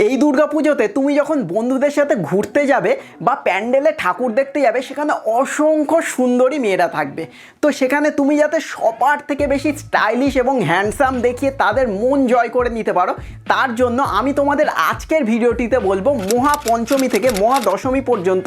এই দুর্গাপুজোতে তুমি যখন বন্ধুদের সাথে ঘুরতে যাবে বা প্যান্ডেলে ঠাকুর দেখতে যাবে, সেখানে অসংখ্য সুন্দরী মেয়েরা থাকবে। তো সেখানে তুমি যাতে সবার থেকে বেশি স্টাইলিশ এবং হ্যান্ডসাম দেখিয়ে তাদের মন জয় করে নিতে পারো, তার জন্য আমি তোমাদের আজকের ভিডিওটিতে বলবো মহাপঞ্চমী থেকে মহাদশমী পর্যন্ত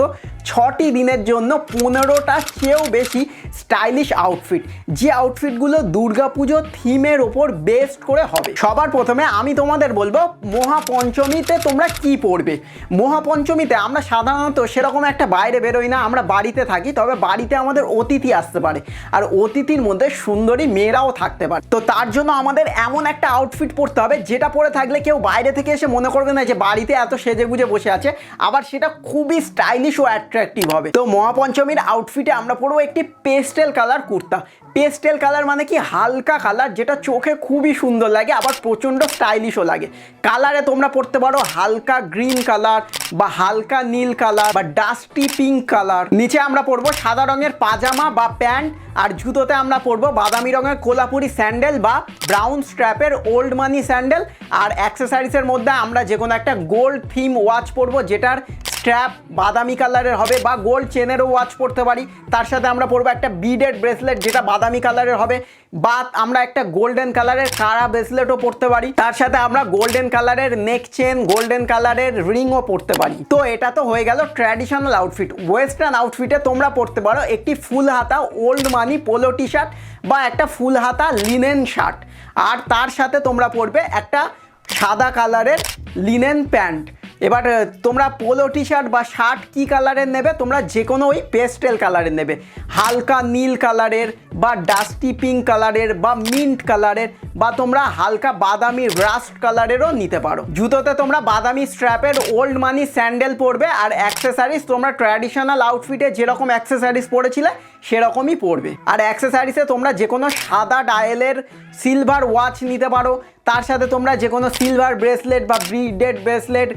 6টি দিনের জন্য 15টা চেয়েও বেশি স্টাইলিশ আউটফিট, যে আউটফিটগুলো দুর্গাপুজো থিমের ওপর বেস্ট করে হবে। সবার প্রথমে আমি তোমাদের বলবো মহাপঞ্চমীতে তোমরা কি পরবে। মহাপঞ্চমীতে আমরা সাধারণত সেরকম একটা বাইরে বেরোই না, আমরা বাড়িতে থাকি, তবে বাড়িতে আমাদের অতিথি আসতে পারে আর অতিথির মধ্যে সুন্দরী মেয়েরাও থাকতে পারে। তো তার জন্য আমাদের এমন একটা আউটফিট পরতে হবে যেটা পরে থাকলে কেউ বাইরে থেকে এসে মনে করবে না যে বাড়িতে এত সেজে গুজে বসে আছে, আবার সেটা খুবই স্টাইলিশ ও অ্যাট্রাকটিভ হবে। তো মহাপঞ্চমীর আউটফিটে আমরা পরবো একটি pastel colour kurta. Pastel colour মানে কি হালকা কালার, যেটা চোখে খুবই সুন্দর লাগে আবার প্রচণ্ড স্টাইলিশও লাগে। কালারে তোমরা পরতে পারো হালকা গ্রিন কালার বা হালকা নীল কালার বা ডাস্টি পিঙ্ক কালার। নিচে আমরা পরবো সাদা রঙের পাজামা বা প্যান্ট, আর জুতোতে আমরা পরবো বাদামি রঙের কোলাপুরি স্যান্ডেল বা ব্রাউন স্ট্র্যাপের ওল্ড মানি স্যান্ডেল। আর অ্যাক্সেসরিজের মধ্যে আমরা যে কোনো একটা গোল্ড থিম ওয়াচ পরবো, যেটার স্ট্র্যাপ বাদামি কালারের হবে, বা গোল্ড চেনেরও ওয়াচ পরতে পারি। তার সাথে আমরা পরবো একটা বিডেড ব্রেসলেট যেটা বাদামি কালারের হবে, বা আমরা একটা গোল্ডেন কালারের কারা ব্রেসলেটও পরতে পারি। তার সাথে আমরা গোল্ডেন কালারের নেক চেন, গোল্ডেন কালারের রিংও পরতে পারি। তো এটা তো হয়ে গেল ট্র্যাডিশনাল আউটফিট। ওয়েস্টার্ন আউটফিটে তোমরা পরতে পারো একটি ফুল হাতা ওল্ড মানি পোলো টি শার্ট বা একটা ফুল হাতা লিনেন শার্ট, আর তার সাথে তোমরা পরবে একটা সাদা কালারের লিনেন প্যান্ট। এবার তোমরা পোলো টি শার্ট বা শার্ট কী কালারের নেবে, তোমরা যে কোনো ওই পেস্টেল কালারের নেবে, হালকা নীল কালারের বা ডাস্টি পিঙ্ক কালারের বা মিন্ট কালারের, বা তোমরা হালকা বাদামি রাস্ট কালারেরও নিতে পারো। জুতোতে তোমরা বাদামি স্ট্র্যাপের ওল্ড মানি স্যান্ডেল পরবে, আর অ্যাক্সেসারিজ তোমরা ট্র্যাডিশনাল আউটফিটে যেরকম অ্যাক্সেসারিজ পরেছিলে সেরকমই পরবে। আর অ্যাক্সেসারিজে তোমরা যে কোনো সাদা ডায়ালের সিলভার ওয়াচ নিতে পারো, তার সাথে তোমরা যে কোনো সিলভার ব্রেসলেট বা বিডেড ব্রেসলেট,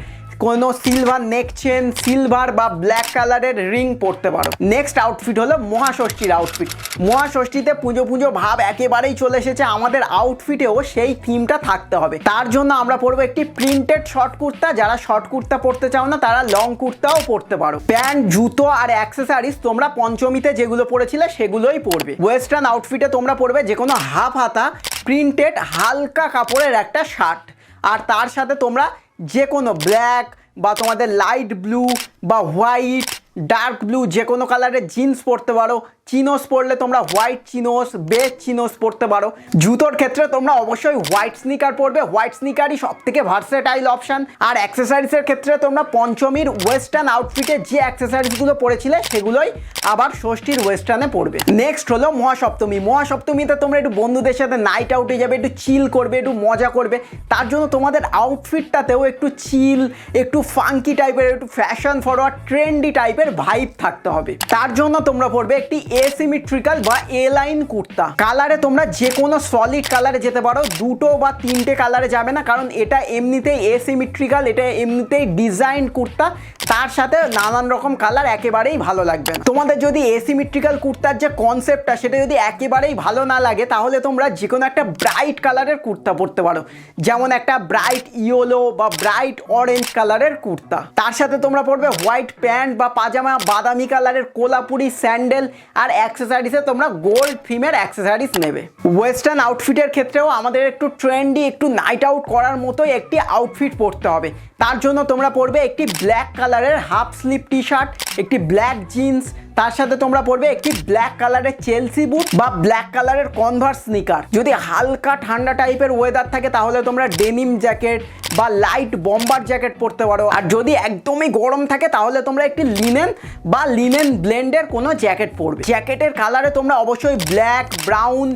কোনো সিলভার নেক চেন, সিলভার বা ব্ল্যাক কালারের রিং পরতে পারো। নেক্সট আউটফিট হলো মহাষষ্ঠীর আউটফিট। মহাষষ্ঠীতে পুজো পুজো ভাব একেবারেই চলে এসেছে, আমাদের আউটফিটেও সেই থিমটা থাকতে হবে। তার জন্য আমরা পরবো একটি প্রিন্টেড শর্ট কুর্তা। যারা শর্ট কুর্তা পরতে চাও না তারা লং কুর্তাও পরতে পারো। প্যান্ট, জুতো আর অ্যাক্সেসারিজ তোমরা পঞ্চমীতে যেগুলো পরেছিলে সেগুলোই পরবে। ওয়েস্টার্ন আউটফিটে তোমরা পরবে যে কোনো হাফ হাতা প্রিন্টেড হালকা কাপড়ের একটা শার্ট, আর তার সাথে তোমরা যে কোনো ব্ল্যাক বা তোমাদের লাইট ব্লু বা হোয়াইট, ডার্ক ব্লু যে কোনো কালারের জিন্স পরতে পারো। চিনোস পরলে তোমরা হোয়াইট চিনোস, বেজ চিনোস পরতে পারো। জুতোর ক্ষেত্রে তোমরা অবশ্যই হোয়াইট স্নিকার পরবে, হোয়াইট স্নিকারই সব থেকে ভার্সেটাইল অপশান। আর অ্যাক্সেসারিজের ক্ষেত্রে তোমরা পঞ্চমীর ওয়েস্টার্ন আউটফিটে যে অ্যাক্সেসারিজগুলো পরেছিলে সেগুলোই আবার ষষ্ঠীর ওয়েস্টার্নে পরবে। নেক্সট হলো মহাসপ্তমী। মহাসপ্তমীতে তোমরা একটু বন্ধুদের সাথে নাইট আউটে যাবে, একটু চিল করবে, একটু মজা করবে। তার জন্য তোমাদের আউটফিটটাতেও একটু চিল, একটু ফাঙ্কি টাইপের, একটু ফ্যাশন ফরওয়ার্ড ট্রেন্ডি টাইপের ভাইব থাকতে হবে। তার জন্য তোমরা পরবে একটি এসিমেট্রিক্যাল বা এ লাইন কুর্তা। কালারে তোমরা যে কোনো সলিড কালারে যেতে পারো, দুটো বা তিনটে কালারে যাবে না, কারণ এটা এমনিতেই এসিমেট্রিক্যাল, এটা এমনিতেই ডিজাইন কুর্তা, তার সাথে নানান রকম কালার একেবারেই ভালো লাগবে না। তোমাদের যদি এসিমেট্রিক্যাল কুর্তার যে কনসেপ্টটা সেটা যদি একেবারেই ভালো না লাগে, তাহলে তোমরা যে কোনো একটা ব্রাইট কালারের কুর্তা পরতে পারো, যেমন একটা ব্রাইট ইয়েলো বা ব্রাইট অরেঞ্জ কালারের কুর্তা। তার সাথে তোমরা পরবে হোয়াইট প্যান্ট বা পাজামা, বাদামি কালারের কোলাপুরি স্যান্ডেল, আর অ্যাক্সেসারিজে তোমরা গোল্ড থিমের অ্যাক্সেসারিজ নেবে। ওয়েস্টার্ন আউটফিটের ক্ষেত্রেও আমাদের একটু ট্রেন্ডি, একটু নাইট আউট করার মতোই একটি আউটফিট পরতে হবে। তার জন্য তোমরা পরবে একটি ব্ল্যাক কালারের হাফ স্লিভ টি শার্ট, একটি ব্ল্যাক জিন্স, তার সাথে তোমরা পরবে একটি ব্ল্যাক কালারের চেলসি বুট বা ব্ল্যাক কালারের কনভার্স স্নিকার। যদি হালকা ঠান্ডা টাইপের ওয়েদার থাকে তাহলে তোমরা ডেনিম জ্যাকেট বা লাইট বম্বার জ্যাকেট পরতে পারো, আর যদি একদমই গরম থাকে তাহলে তোমরা একটি লিনেন বা লিনেন ব্লেন্ডের কোনো জ্যাকেট পরবে। জ্যাকেটের কালারে তোমরা অবশ্যই ব্ল্যাক, ব্রাউন,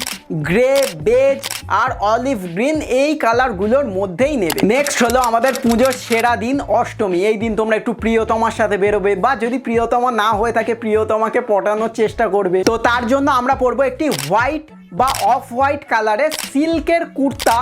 গ্রে, বেজ আর অলিভ গ্রিন এই কালারগুলোর মধ্যেই নেবে। নেক্সট হলো আমাদের পুজোর সেরা দিন অষ্টমী। এই দিন তোমরা একটু প্রিয়তমার সাথে বেরোবে, বা যদি প্রিয়তমা না হয়ে থাকে প্রিয়তমাকে পটানোর চেষ্টা করবে। তো তার জন্য আমরা পরবো একটি হোয়াইট বা অফ হোয়াইট কালারের সিল্কের কুর্তা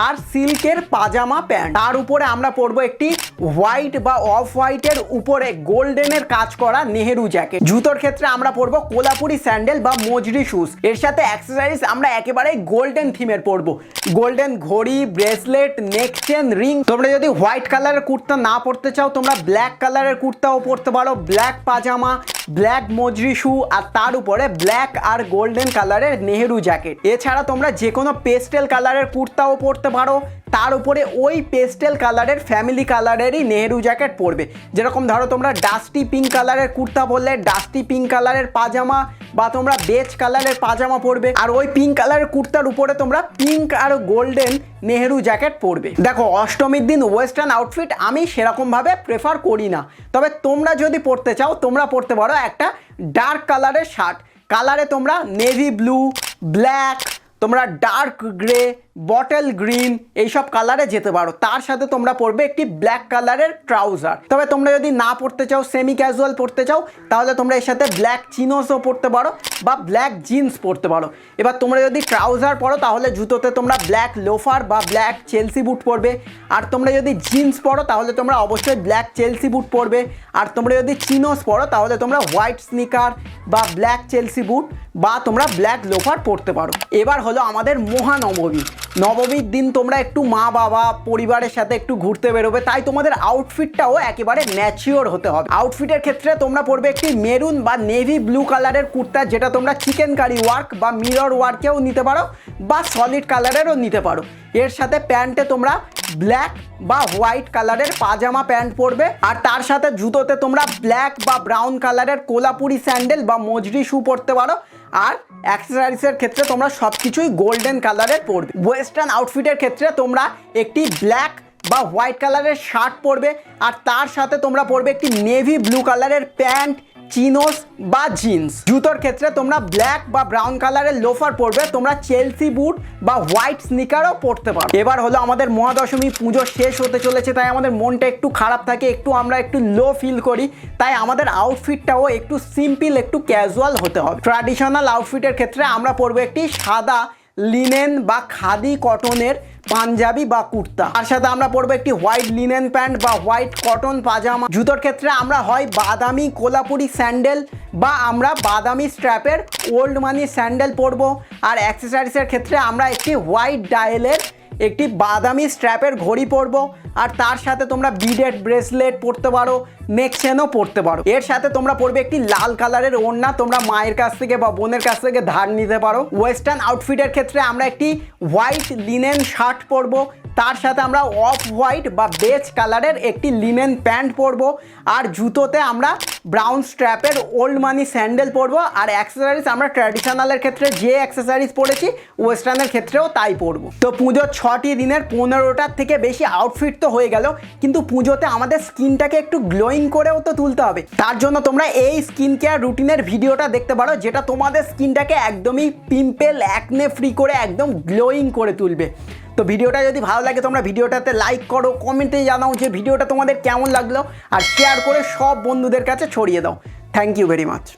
আর সিল্কের পাজামা প্যান্ট। তার উপরে আমরা পরবো একটি হোয়াইট বা অফ হোয়াইটের উপরে গোল্ডেনের কাজ করা নেহেরু জ্যাকেট। জুতোর ক্ষেত্রে আমরা পরবো কোলাপুরি স্যান্ডেল বা মজরি শুজ। এর সাথে অ্যাক্সেসরিজ আমরা একেবারে গোল্ডেন থিমের পরবো, গোল্ডেন ঘড়ি, ব্রেসলেট, নেক চেন, রিং। তোমরা যদি হোয়াইট কালারের কুর্তা না পরতে চাও তোমরা ব্ল্যাক কালারের কুর্তাও পরতে পারো, ব্ল্যাক পাজামা, ব্ল্যাক মজরি শু আর তার উপরে ব্ল্যাক আর গোল্ডেন কালারের নেহেরু জ্যাকেট। এছাড়া তোমরা যে কোনো পেস্টেল কালারের কুর্তাও পরতে পারো, তার উপরে ওই পেস্টেল কালারের ফ্যামিলি কালারেরই নেহেরু জ্যাকেট পরবে। যেরকম ধরো তোমরা ডাস্টি পিঙ্ক কালারের কুর্তা পরলে ডাস্টি পিঙ্ক কালারের পাজামা বা তোমরা বেজ কালারের পাজামা পরবে, আর ওই পিঙ্ক কালারের কুর্তার উপরে তোমরা পিঙ্ক আর গোল্ডেন নেহেরু জ্যাকেট পরবে। দেখো অষ্টমীর দিন ওয়েস্টার্ন আউটফিট আমি সেরকমভাবে প্রেফার করি না, তবে তোমরা যদি পরতে চাও তোমরা পরতে পারো একটা ডার্ক কালারের শার্ট। কালারে তোমরা নেভি ব্লু, ব্ল্যাক, তোমরা ডার্ক গ্রে, বটল গ্রিন এইসব কালারে যেতে পারো। তার সাথে তোমরা পরবে একটি ব্ল্যাক কালারের ট্রাউজার। তবে তোমরা যদি না পরতে চাও, সেমি ক্যাজুয়াল পরতে চাও, তাহলে তোমরা এর সাথে ব্ল্যাক চিনোসও পরতে পারো বা ব্ল্যাক জিন্স পরতে পারো। এবার তোমরা যদি ট্রাউজার পরো তাহলে জুতোতে তোমরা ব্ল্যাক লোফার বা ব্ল্যাক চেলসি বুট পরবে, আর তোমরা যদি জিন্স পরো তাহলে তোমরা অবশ্যই ব্ল্যাক চেলসি বুট পরবে, আর তোমরা যদি চিনোস পরো তাহলে তোমরা হোয়াইট স্নিকার বা ব্ল্যাক চেলসি বুট বা তোমরা ব্ল্যাক লোফার পরতে পারো। এবার হলো আমাদের মহানবমী। নবমীর দিন তোমরা একটু মা বাবা পরিবারের সাথে একটু ঘুরতে বেরোবে, তাই তোমাদের আউটফিটটাও একেবারে ম্যাচিওর হতে হবে। আউটফিটের ক্ষেত্রে তোমরা পরবে একটি মেরুন বা নেভি ব্লু কালারের কুর্তা, যেটা তোমরা চিকেন কারি ওয়ার্ক বা মিরর ওয়ার্কেও নিতে পারো বা সলিড কালারেরও নিতে পারো। এর সাথে প্যান্টে তোমরা ব্ল্যাক বা হোয়াইট কালারের পাজামা প্যান্ট পরবে, আর তার সাথে জুতোতে তোমরা ব্ল্যাক বা ব্রাউন কালারের কোলাপুরি স্যান্ডেল বা মজরি শু পরতে পারো, আর অ্যাক্সেসরিজের ক্ষেত্রে তোমরা সব কিছুই গোল্ডেন কালারের পরবে। ওয়েস্টার্ন আউটফিটের ক্ষেত্রে তোমরা একটি ব্ল্যাক বা হোয়াইট কালারের শার্ট পরবে, আর তার সাথে তোমরা পরবে একটি নেভি ব্লু কালারের প্যান্ট, চিনোস বা জিন্স। জুতোর ক্ষেত্রে তোমরা ব্ল্যাক বা ব্রাউন কালারের লোফার পরবে, তোমরা চেলসি বুট বা হোয়াইট স্নিকারও পরতে পারো। এবার হলো আমাদের মহাদশমী, পুজো শেষ হতে চলেছে, তাই আমাদের মনটা একটু খারাপ থাকে, আমরা একটু লো ফিল করি, তাই আমাদের আউটফিটটাও একটু সিম্পল, একটু ক্যাজুয়াল হতে হবে। ট্র্যাডিশনাল আউটফিটের ক্ষেত্রে আমরা পরবো একটি সাদা লিনেন বা খাদি কটনের পাঞ্জাবি বা কুর্তা, তার সাথে আমরা পরবো একটি হোয়াইট লিনেন প্যান্ট বা হোয়াইট কটন পাজামা। জুতোর ক্ষেত্রে আমরা হয় বাদামি কোলাপুরি স্যান্ডেল বা আমরা বাদামি স্ট্র্যাপের ওল্ড মানি স্যান্ডেল পরবো, আর অ্যাক্সেসরিজের ক্ষেত্রে আমরা একটি হোয়াইট ডায়ালের একটি বাদামি স্ট্র্যাপের ঘড়ি পরবো, আর তার সাথে তোমরা বিডেড ব্রেসলেট পরতে পারো, নেক চেনও পরতে পারো। এর সাথে তোমরা পরবে একটি লাল কালারের ওড়না, তোমরা মায়ের কাছ থেকে বা বোনের কাছ থেকে ধার নিতে পারো। ওয়েস্টার্ন আউটফিটের ক্ষেত্রে আমরা একটি হোয়াইট লিনেন শার্ট পরবো, তার সাথে আমরা অফ হোয়াইট বা বেজ কালারের একটি লিনেন প্যান্ট পরবো, আর জুতোতে আমরা ব্রাউন স্ট্র্যাপের ওল্ড মানি স্যান্ডেল পরবো। আর অ্যাক্সেসরিজ আমরা ট্র্যাডিশনালের ক্ষেত্রে যে অ্যাক্সেসরিজ পরেছি ওয়েস্টার্নের ক্ষেত্রেও তাই পরবো। তো পুজোর 6টি দিনের 15টার থেকে বেশি আউটফিট তো হয়ে গেল, কিন্তু পুজোতে আমাদের স্কিনটাকে একটু গ্লোয়িং করেও তো তুলতে হবে। তার জন্য তোমরা এই স্কিন কেয়ার রুটিনের ভিডিওটা দেখতে পারো, যেটা তোমাদের স্কিনটাকে একদমই পিম্পল অ্যাকনে ফ্রি করে একদম গ্লোয়িং করে তুলবে। তো ভিডিওটা যদি ভালো লাগে তোমরা ভিডিওটাতে লাইক করো, কমেন্টে জানাও যে ভিডিওটা তোমাদের কেমন লাগলো, আর শেয়ার করে সব বন্ধুদের কাছে ছড়িয়ে দাও। Thank you very much.